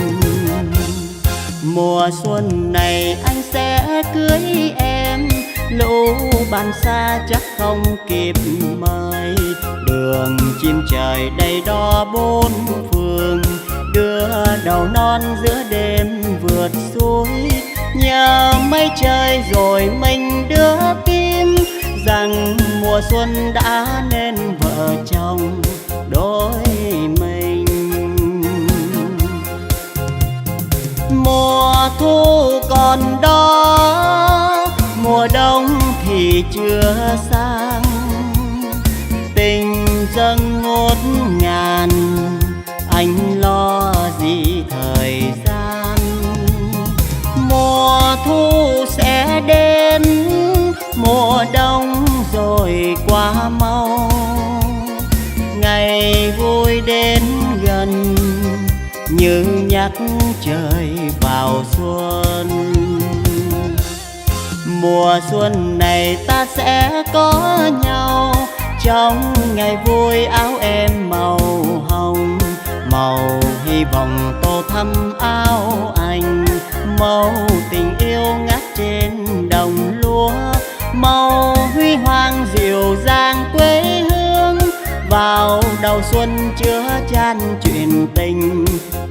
Mùa xuân này anh sẽ cưới em, lũ bạn xa chắc không kịp mời. Đường chim trời đầy đo bốn phương, đưa đầu non giữa đêm vượt suối. Nhờ mây trời rồi mình đưa tim, rằng mùa xuân đã nên vợ chồng đôi mình. Mùa thu còn đó, mùa đông thì chưa sang. Tình dâng ngút ngàn, anh lo gì thời gian. Mùa thu sẽ đến, mùa đông rồi qua mau. Ngày vui đến gần, như nhắc trời vào xuân. Mùa xuân này ta sẽ có nhau, trong ngày vui áo em màu hồng. Màu hy vọng tô thắm áo anh, màu tình yêu ngát trên đồng lúa. Màu huy hoàng dịu dàng quê hương, vào đầu xuân chứa chan chuyện tình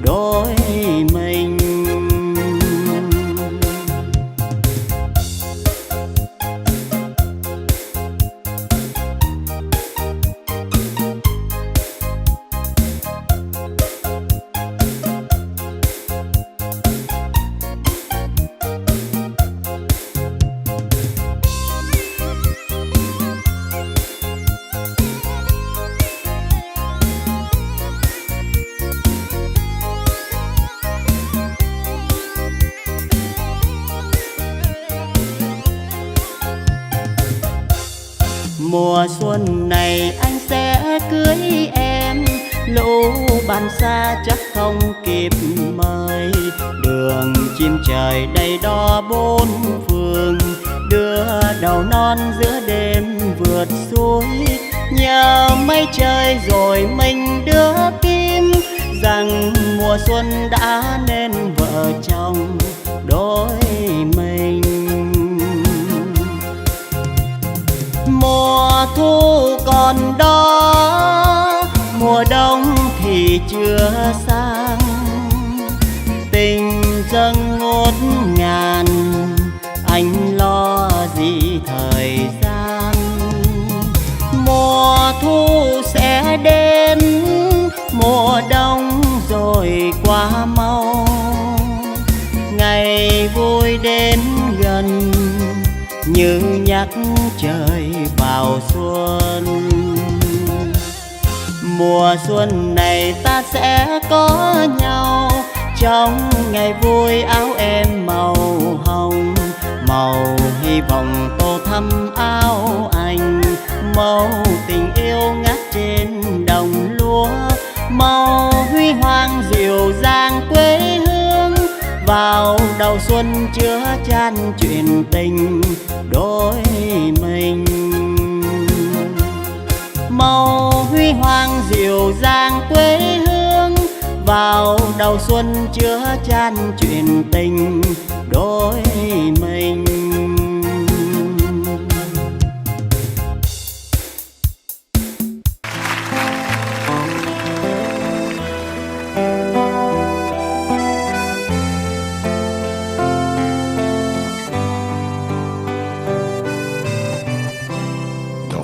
đôi mình. Mùa xuân này anh sẽ cưới em, lũ bạn xa chắc không kịp mời. Đường chim trời đầy đo bốn phương, đưa đầu non giữa đêm vượt suối. Nhờ mây trời rồi mình đưa tim, rằng mùa xuân đã nên vợ chồng đôi mình. Mùa thu còn đó, mùa đông thì chưa sang. Tình dâng ngút ngàn, anh lo gì thời gian. Mùa thu sẽ đến, mùa đông rồi qua mau. Ngày vui đến gần, như nhắc trời vào xuân. Mùa xuân này ta sẽ có nhau, trong ngày vui áo em màu hồng. Màu hy vọng tô thắm áo anh, màu tình yêu ngát trên đồng lúa. Màu huy hoàng dịu dàng quê hương, vào đầu xuân chứa chan chuyện tình đôi mình. Màu huy hoàng dịu dàng quê hương, vào đầu xuân chứa chan chuyện tình đôi mình.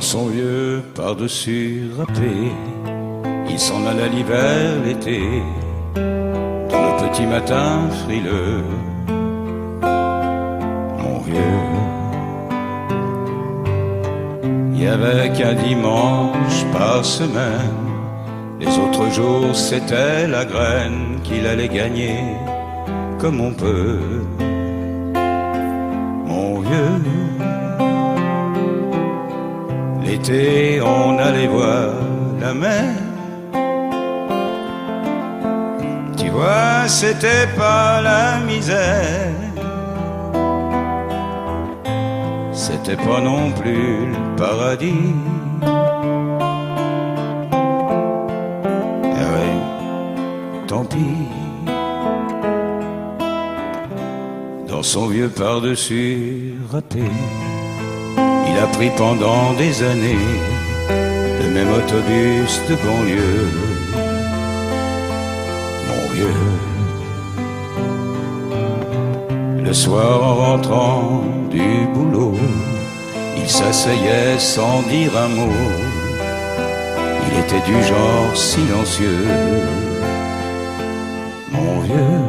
Son vieux par-dessus râpé, il s'en alla l'hiver, l'été, dans le petit matin frileux. Mon vieux, il y avait qu'un dimanche par semaine, les autres jours c'était la graine qu'il allait gagner comme on peut. Mon vieux, L'été, on allait voir la mer. Tu vois, c'était pas la misère. C'était pas non plus le paradis. Eh ouais, tant pis. Dans son vieux par-dessus râpé, il a pris pendant des années le même autobus de banlieue. Mon vieux, le soir en rentrant du boulot, il s'asseyait sans dire un mot. Il était du genre silencieux. Mon vieux,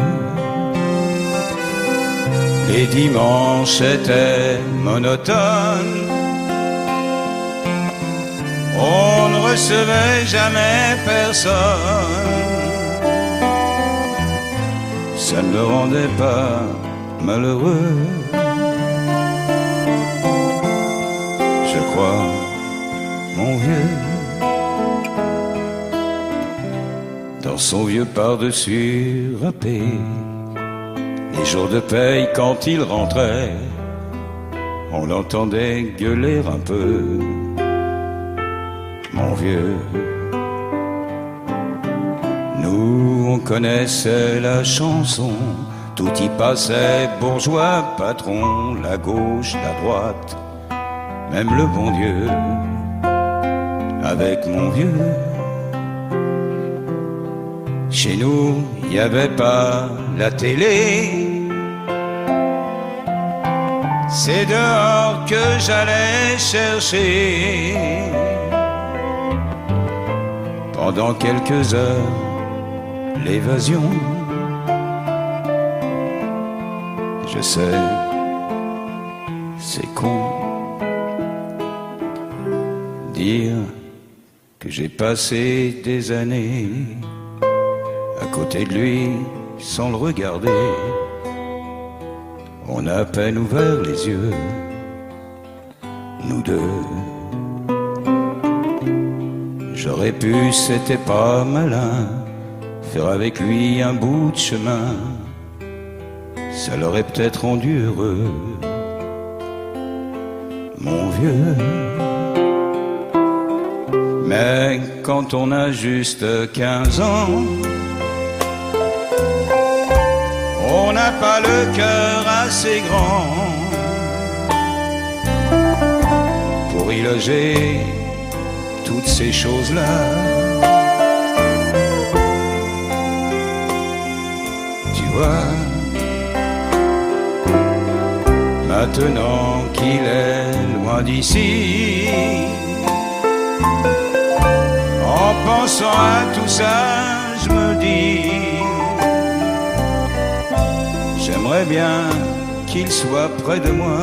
les dimanches étaient monotones. On ne recevait jamais personne. Ça ne le rendait pas malheureux. Je crois, mon vieux, dans son vieux par-dessus râpé, les jours de paye, quand il rentrait, on l'entendait gueuler un peu. Mon vieux, nous on connaissait la chanson, tout y passait, bourgeois, patron, la gauche, la droite, même le bon Dieu. Avec mon vieux, chez nous, il n'y avait pas la télé. C'est dehors que j'allais chercher. Pendant quelques heures, l'évasion. Je sais, c'est con dire que j'ai passé des années à côté de lui sans le regarder. On a à peine ouvert les yeux, nous deux. J'aurais pu, c'était pas malin, faire avec lui un bout de chemin. Ça l'aurait peut-être rendu heureux, mon vieux. Mais quand on a juste 15 ans, on n'a pas le cœur assez grand pour y loger toutes ces choses-là. Tu vois, maintenant qu'il est loin d'ici, en pensant à tout ça, je me dis, j'aimerais bien qu'il soit près de moi.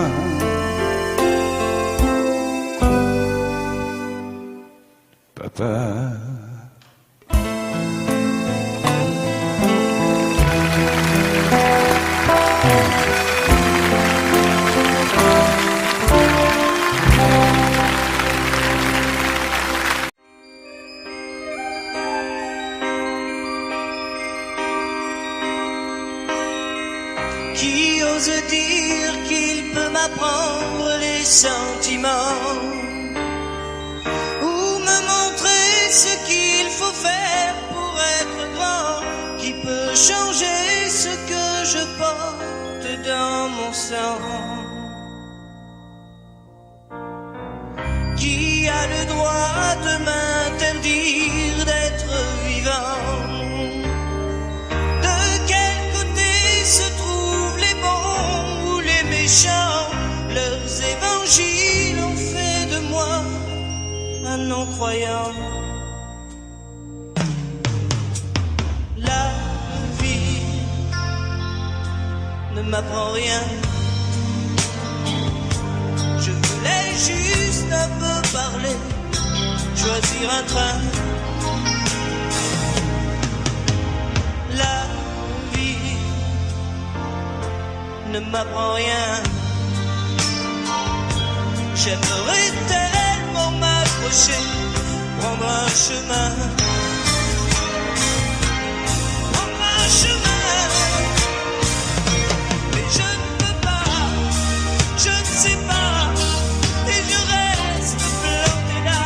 Papa. Qui ose dire qu'il peut m'apprendre les sentiments ou me montrer ce qu'il faut faire pour être grand? Qui peut changer ce que je porte dans mon sang? Qui a le droit de m'interdire d'être vivant? De quel côté se trouvent les bons ou les méchants? Leurs évangiles ont fait de moi un non-croyant. La vie ne m'apprend rien. Je voulais juste un peu parler, choisir un train. La vie ne m'apprend rien. J'aimerais tellement m'accrocher, prendre un chemin. Prendre un chemin. Mais je ne peux pas, je ne sais pas, et je reste planté là.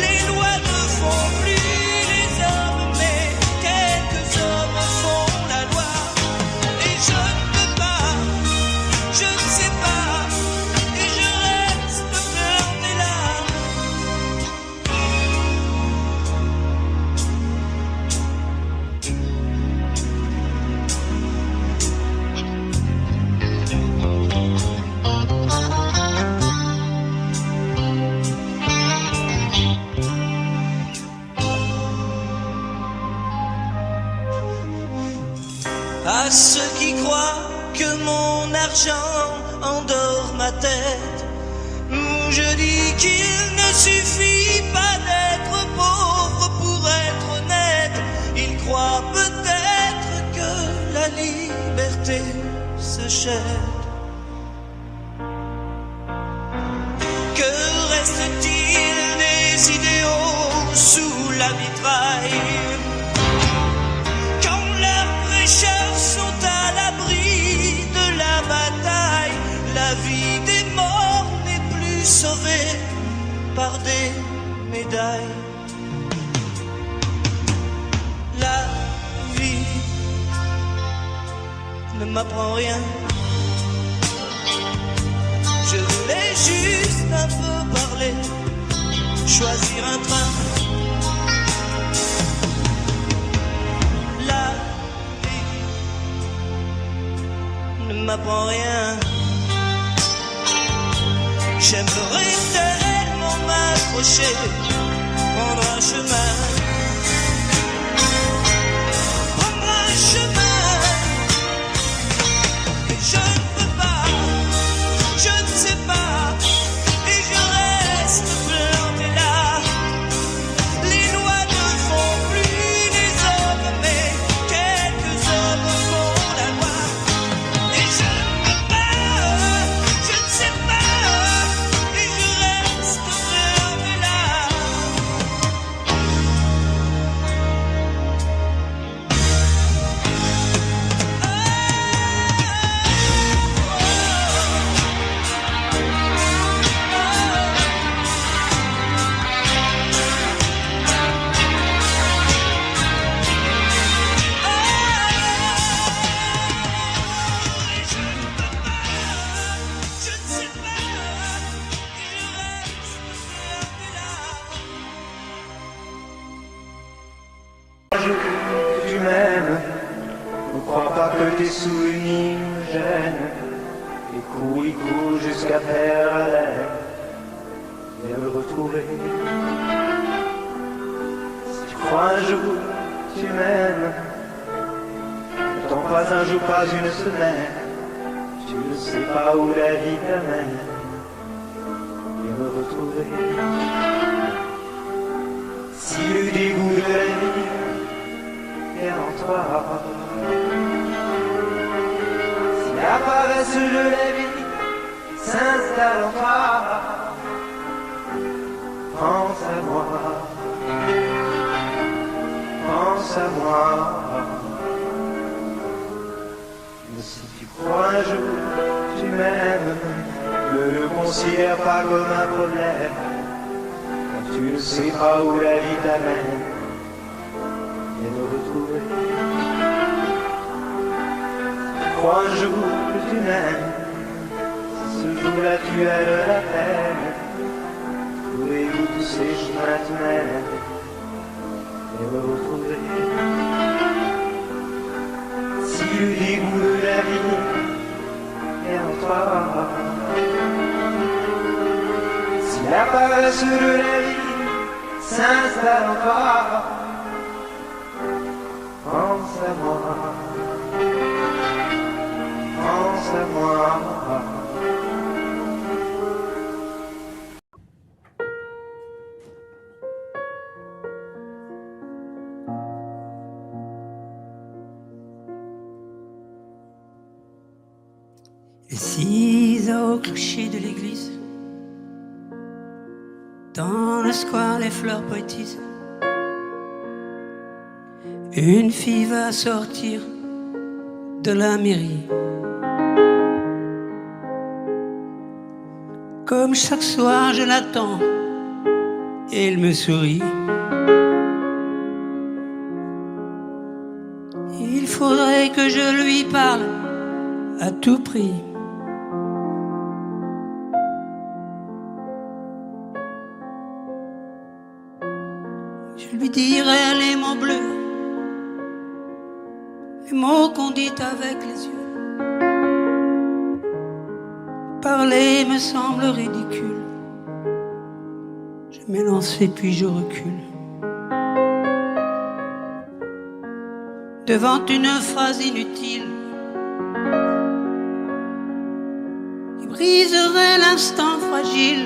Les lois ne font plus les hommes, mais quelques hommes font la loi. Et je ne peux pas, je ne sais pas, et je reste planté là. À ceux qui croient que mon argent endort ma tête, je dis qu'il ne suffit pas d'être pauvre pour être honnête. Ils croient peut-être que la liberté s'achète. Que reste-t-il des idéaux sous la mitraille? Quand leurs prêcheurs sont à l'abri de la bataille, la vie des morts n'est plus sauvée par des médailles. La vie ne m'apprend rien. Je voulais juste un peu parler, choisir un train. La vie ne m'apprend rien. J'aimerais tellement m'accrocher, prendre un chemin. Prendre un chemin. Et je ne peux pas, je ne sais pas, et je reste planté là. Les lois ne font plus les hommes, mais quelques hommes font la loi. Et je ne peux pas, je ne sais pas, et je reste planté là. Tu m'aimes, ne crois pas que tes souvenirs me gênent. Et cours jusqu'à faire la laine, viens me retrouver. Si tu crois un jour, tu m'aimes, n'attends pas un jour, pas une semaine. Tu ne sais pas où la vie t'amène, viens me retrouver. Si le dégoût de la vie est en toi, si la paresse de la vie s'installe en toi, pense à moi, pense à moi. Mais si tu crois un jour tu m'aimes, ne le considère pas comme un problème. Tu ne sais pas où la vie t'amène, viens me retrouver. Crois un jour que tu m'aimes, si ce jour-là tu as de la peine, trouvez-vous tous ces chemins te mènent, viens me retrouver. Si le dégoût de la vie est en toi, si la paresse de la vie s'installe en toi, pense à moi, pense à moi. Les ciseaux au clocher de l'église Dans le square, les fleurs poétisent. Une fille va sortir de la mairie. Comme chaque soir, je l'attends et elle me sourit. Il faudrait que je lui parle à tout prix. Je lui dirai les mots bleus, les mots qu'on dit avec les yeux. Parler me semble ridicule. Je m'élance et puis je recule. Devant une phrase inutile qui briserait l'instant fragile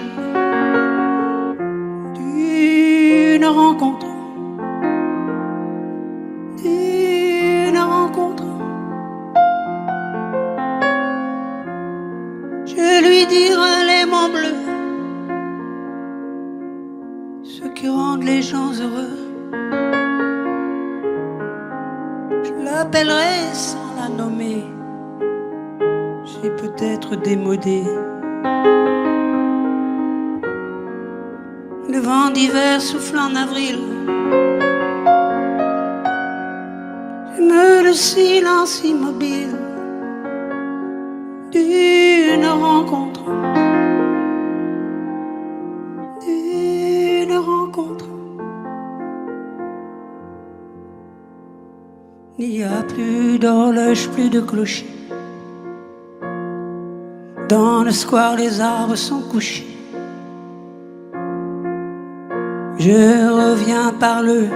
d'une rencontre. D'une rencontre. Je lui dirai les mots bleus, ceux qui rendent les gens heureux. Je l'appellerai sans la nommer. J'ai peut-être démodé. Le vent d'hiver souffle en avril. J'aime le silence immobile d'une rencontre. D'une rencontre. Il n'y a plus d'horloge, plus de clocher. Dans le square, les arbres sont couchés. Je reviens par le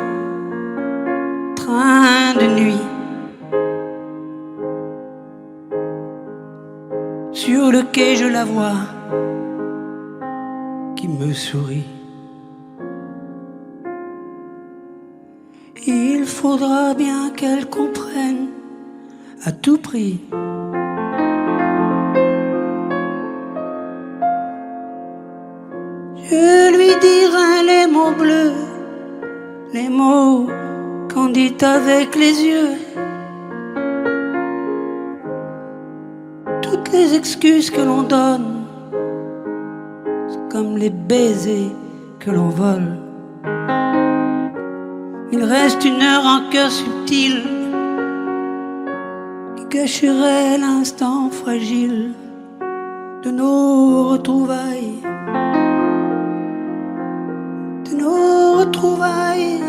train de nuit. Sur le quai, je la vois qui me sourit. Il faudra bien qu'elle comprenne à tout prix. Je lui dirai les mots bleus, les mots qu'on dit avec les yeux. Toutes les excuses que l'on donne, c'est comme les baisers que l'on vole. Il reste une heure en cœur subtil qui cacherait l'instant fragile de nos retrouvailles. De nos retrouvailles.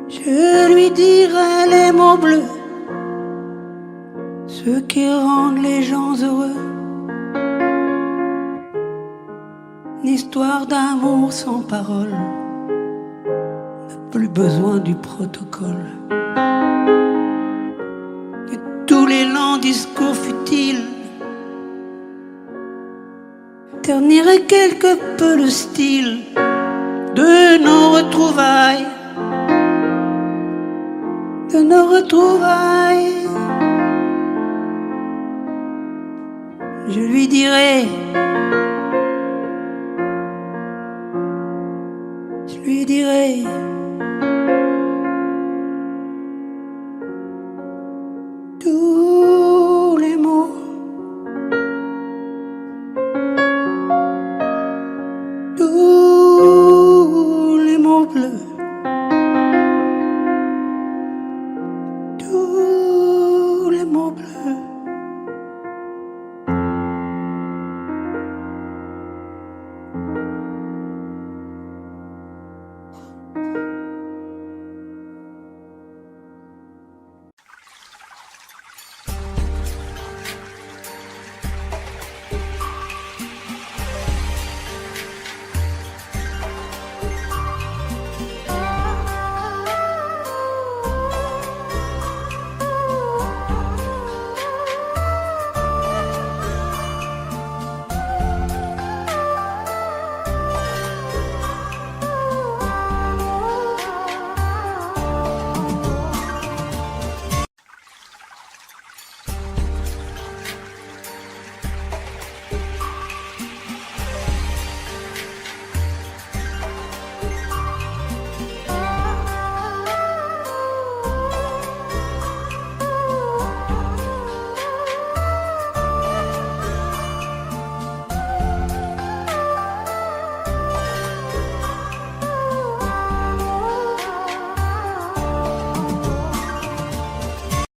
Je lui dirai les mots bleus, ceux qui rendent les gens heureux. Une histoire d'amour sans parole, n'a plus besoin du protocole. Et tous les longs discours futiles terniraient quelque peu le style de nos retrouvailles. De nos retrouvailles. Je lui dirai